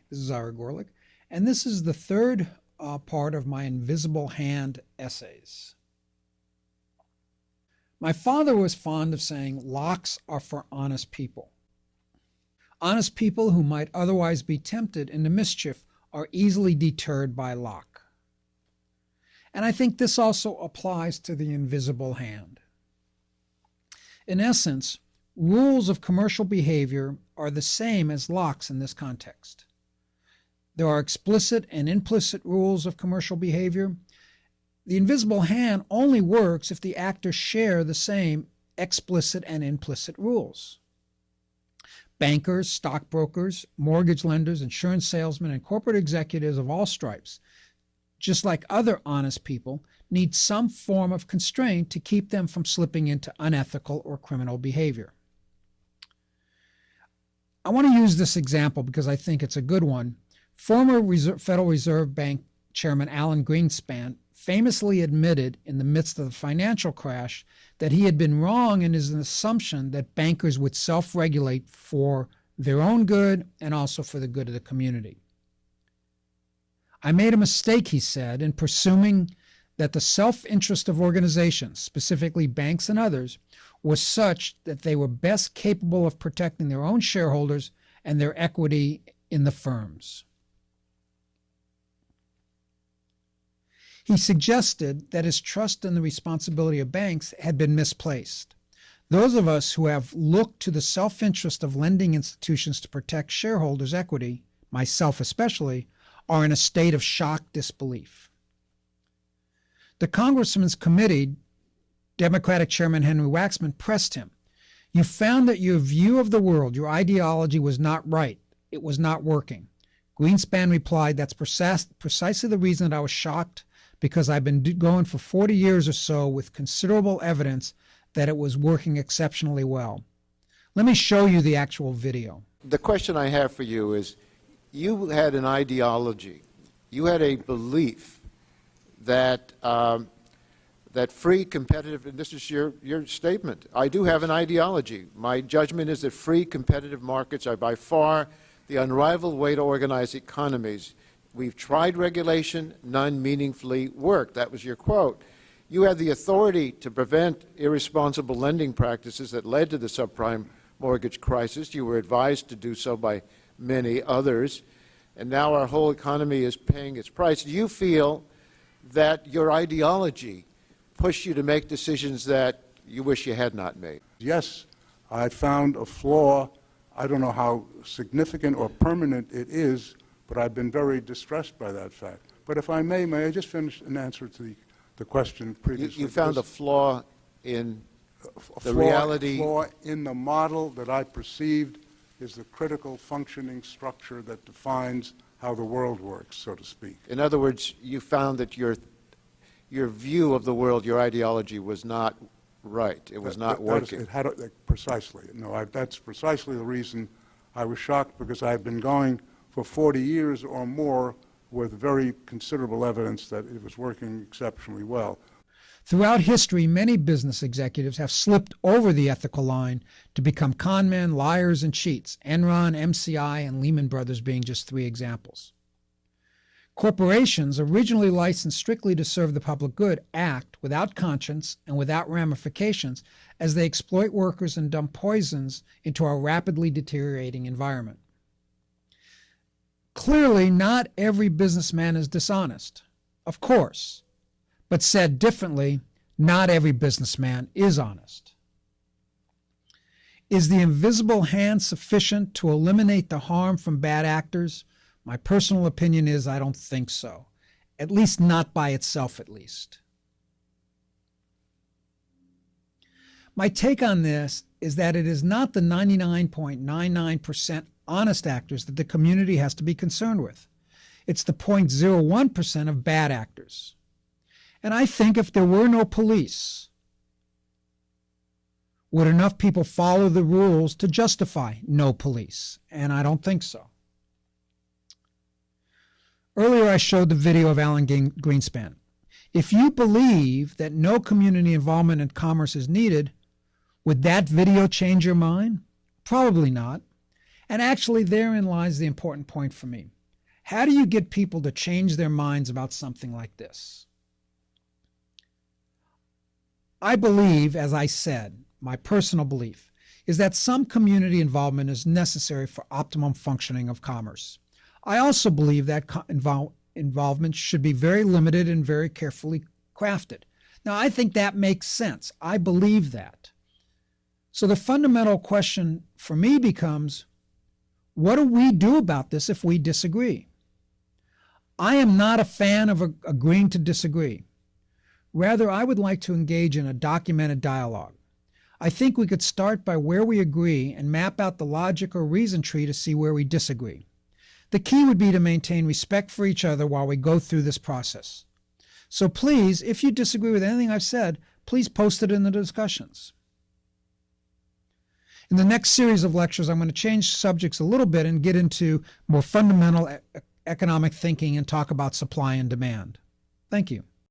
This is Ira Gorlick, and this is the third part of my Invisible Hand essays. My father was fond of saying locks are for honest people. Honest people who might otherwise be tempted into mischief are easily deterred by lock. And I think this also applies to the invisible hand. In essence, rules of commercial behavior are the same as locks in this context. There are explicit and implicit rules of commercial behavior. The invisible hand only works if the actors share the same explicit and implicit rules. Bankers, stockbrokers, mortgage lenders, insurance salesmen, and corporate executives of all stripes, just like other honest people, need some form of constraint to keep them from slipping into unethical or criminal behavior. I want to use this example because I think it's a good one. Former Federal Reserve Bank Chairman Alan Greenspan famously admitted in the midst of the financial crash that he had been wrong in his assumption that bankers would self-regulate for their own good and also for the good of the community. I made a mistake, he said, in presuming that the self-interest of organizations, specifically banks and others, was such that they were best capable of protecting their own shareholders and their equity in the firms. He suggested that his trust in the responsibility of banks had been misplaced. Those of us who have looked to the self-interest of lending institutions to protect shareholders' equity, myself especially, are in a state of shocked disbelief. The Congressman's committee, Democratic Chairman Henry Waxman, pressed him. You found that your view of the world, your ideology, was not right. It was not working. Greenspan replied, that's precisely the reason that I was shocked, because I've been going for 40 years or so with considerable evidence that it was working exceptionally well. Let me show you the actual video. The question I have for you is, you had an ideology, you had a belief that that free, competitive, and this is your statement, I do have an ideology. My judgment is that free, competitive markets are by far the unrivaled way to organize economies. We've tried regulation, none meaningfully worked. That was your quote. You had the authority to prevent irresponsible lending practices that led to the subprime mortgage crisis. You were advised to do so by many others, and now our whole economy is paying its price. Do you feel that your ideology pushed you to make decisions that you wish you had not made? Yes, I found a flaw. I don't know how significant or permanent it is, but I've been very distressed by that fact. But if I may I just finish an answer to the question previously? You found a flaw in the reality? A flaw in the model that I perceived is the critical functioning structure that defines how the world works, so to speak. In other words, you found that your view of the world, your ideology, was not right. It was not working. Precisely. No, that's precisely the reason I was shocked, because I've been going for 40 years or more with very considerable evidence that it was working exceptionally well. Throughout history, many business executives have slipped over the ethical line to become con men, liars, and cheats, Enron, MCI, and Lehman Brothers being just three examples. Corporations, originally licensed strictly to serve the public good, act without conscience and without ramifications as they exploit workers and dump poisons into our rapidly deteriorating environment. Clearly, not every businessman is dishonest, of course. But said differently, not every businessman is honest. Is the invisible hand sufficient to eliminate the harm from bad actors? My personal opinion is I don't think so, at least not by itself, at least. My take on this is that it is not the 99.99% honest actors that the community has to be concerned with. It's the 0.01% of bad actors. And I think if there were no police, would enough people follow the rules to justify no police? And I don't think so. Earlier I showed the video of Alan Greenspan. If you believe that no community involvement in commerce is needed, would that video change your mind? Probably not. And actually therein lies the important point for me. How do you get people to change their minds about something like this? I believe, as I said, my personal belief is that some community involvement is necessary for optimum functioning of commerce. I also believe that involvement should be very limited and very carefully crafted. Now, I think that makes sense. I believe that. So the fundamental question for me becomes, what do we do about this if we disagree? I am not a fan of agreeing to disagree. Rather, I would like to engage in a documented dialogue. I think we could start by where we agree and map out the logic or reason tree to see where we disagree. The key would be to maintain respect for each other while we go through this process. So please, if you disagree with anything I've said, please post it in the discussions. In the next series of lectures, I'm going to change subjects a little bit and get into more fundamental economic thinking and talk about supply and demand. Thank you.